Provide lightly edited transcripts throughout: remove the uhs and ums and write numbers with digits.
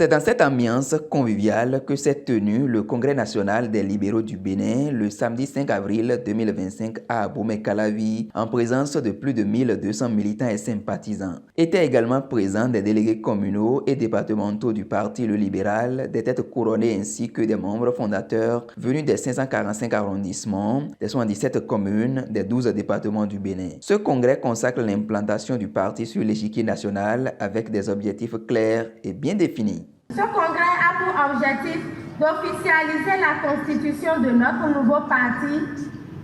C'est dans cette ambiance conviviale que s'est tenu le Congrès national des libéraux du Bénin le samedi 5 avril 2025 à Abomey-Calavi en présence de plus de 1200 militants et sympathisants. Étaient également présents des délégués communaux et départementaux du Parti Le Libéral, des têtes couronnées ainsi que des membres fondateurs venus des 545 arrondissements, des 77 communes, des 12 départements du Bénin. Ce congrès consacre l'implantation du parti sur l'échiquier national avec des objectifs clairs et bien définis. Ce congrès a pour objectif d'officialiser la constitution de notre nouveau parti.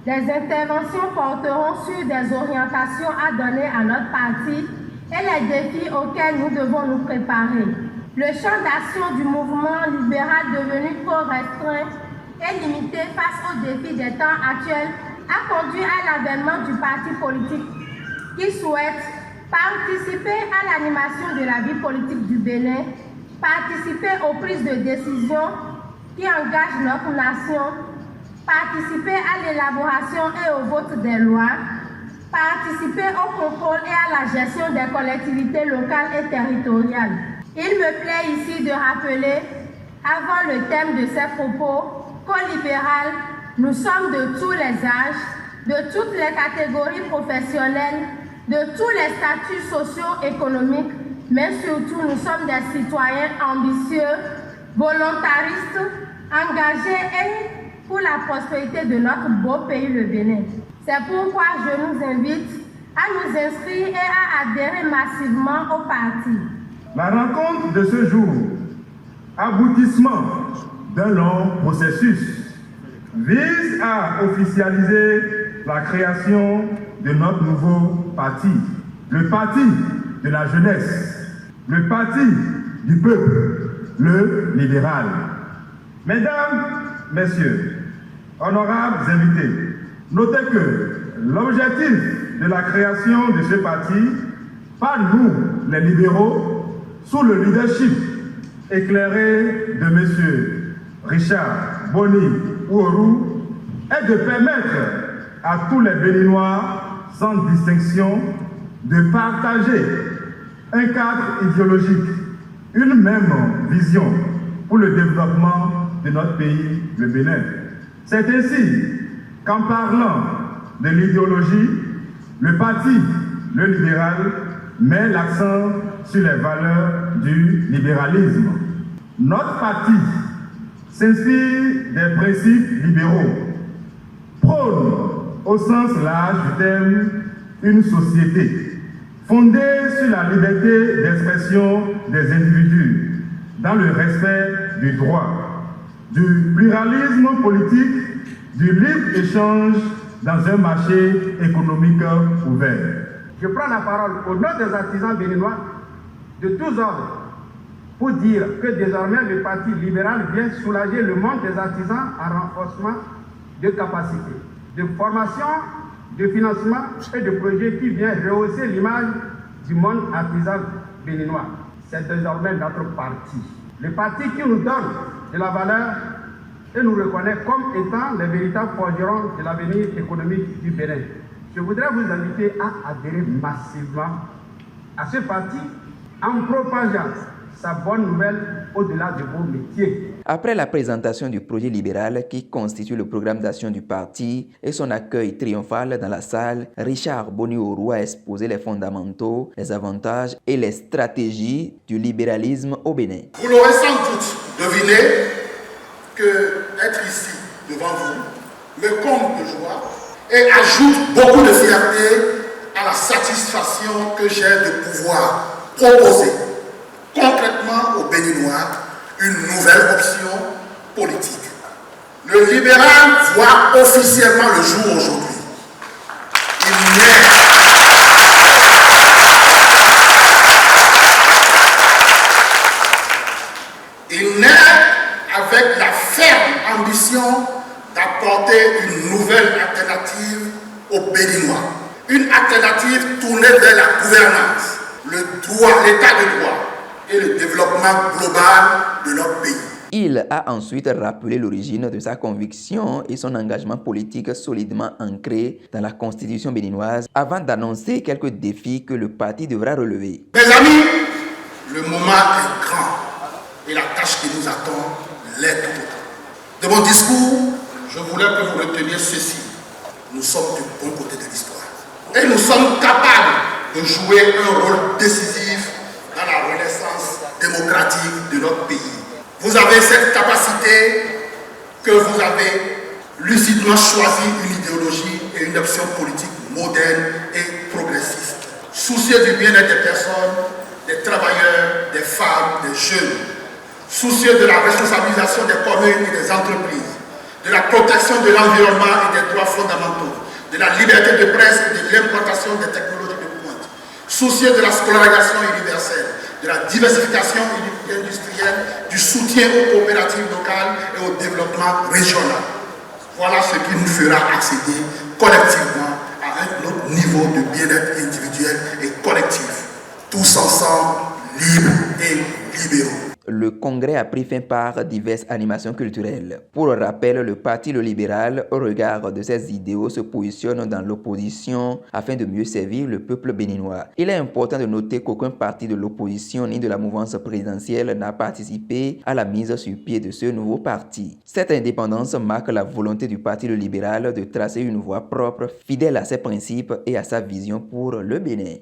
Les interventions porteront sur des orientations à donner à notre parti et les défis auxquels nous devons nous préparer. Le champ d'action du mouvement libéral devenu trop restreint et limité face aux défis des temps actuels a conduit à l'avènement du parti politique qui souhaite participer à l'animation de la vie politique du Bénin, participer aux prises de décision qui engagent notre nation, participer à l'élaboration et au vote des lois, participer au contrôle et à la gestion des collectivités locales et territoriales. Il me plaît ici de rappeler, avant le thème de ces propos, qu'au libéral, nous sommes de tous les âges, de toutes les catégories professionnelles, de tous les statuts socio-économiques, mais surtout nous sommes des citoyens ambitieux, volontaristes, engagés et pour la prospérité de notre beau pays, le Bénin. C'est pourquoi je nous invite à nous inscrire et à adhérer massivement au parti. La rencontre de ce jour, aboutissement d'un long processus, vise à officialiser la création de notre nouveau parti, le parti de la jeunesse, le parti du peuple, le libéral. Mesdames, Messieurs, honorables invités, notez que l'objectif de la création de ce parti, par nous, les libéraux, sous le leadership éclairé de M. Richard Boni Ouorou, est de permettre à tous les Béninois, sans distinction, de partager un cadre idéologique, une même vision pour le développement de notre pays, le Bénin. C'est ainsi qu'en parlant de l'idéologie, le parti, le libéral, met l'accent sur les valeurs du libéralisme. Notre parti s'inspire des principes libéraux, prône au sens large du terme une société fondée sur la liberté d'expression des individus, dans le respect du droit, du pluralisme politique, du libre-échange dans un marché économique ouvert. Je prends la parole au nom des artisans béninois de tous ordres pour dire que désormais le Parti libéral vient soulager le monde des artisans en renforcement de capacités, de formation, de financement et de projets qui vient rehausser l'image du monde artisan béninois. C'est désormais notre parti. Le parti qui nous donne de la valeur et nous reconnaît comme étant les véritables forgerons de l'avenir économique du Bénin. Je voudrais vous inviter à adhérer massivement à ce parti en propageant sa bonne nouvelle au-delà de vos métiers. Après la présentation du projet libéral qui constitue le programme d'action du parti et son accueil triomphal dans la salle, Richard Boni Ouorou a exposé les fondamentaux, les avantages et les stratégies du libéralisme au Bénin. Vous l'aurez sans doute deviné que être ici devant vous me comble de joie et ajoute beaucoup de fierté à la satisfaction que j'ai de pouvoir proposer concrètement aux Béninois une nouvelle option politique. Le libéral voit officiellement le jour aujourd'hui. Il naît avec la ferme ambition d'apporter une nouvelle alternative aux Béninois. Une alternative tournée vers la gouvernance, le droit, l'état de droit et le développement global de notre pays. Il a ensuite rappelé l'origine de sa conviction et son engagement politique solidement ancré dans la constitution béninoise avant d'annoncer quelques défis que le parti devra relever. Mes amis, le moment est grand et la tâche qui nous attend l'est tout autant. De mon discours, je voulais que vous reteniez ceci. Nous sommes du bon côté de l'histoire. Et nous sommes capables de jouer un rôle décisif dans la renaissance démocratique de notre pays. Vous avez cette capacité que vous avez lucidement choisi une idéologie et une option politique moderne et progressiste. Soucieux du bien-être des personnes, des travailleurs, des femmes, des jeunes. Soucieux de la responsabilisation des communes et des entreprises, de la protection de l'environnement et des droits fondamentaux, de la liberté de presse et de l'implantation des technologies de pointe. Soucieux de la scolarisation universelle, de la diversification industrielle, du soutien aux coopératives locales et au développement régional. Voilà ce qui nous fera accéder collectivement à un autre niveau de bien-être individuel et collectif. Tous ensemble, libres et libéraux. Le congrès a pris fin par diverses animations culturelles. Pour rappel, le Parti libéral, au regard de ses idéaux, se positionne dans l'opposition afin de mieux servir le peuple béninois. Il est important de noter qu'aucun parti de l'opposition ni de la mouvance présidentielle n'a participé à la mise sur pied de ce nouveau parti. Cette indépendance marque la volonté du Parti libéral de tracer une voie propre, fidèle à ses principes et à sa vision pour le Bénin.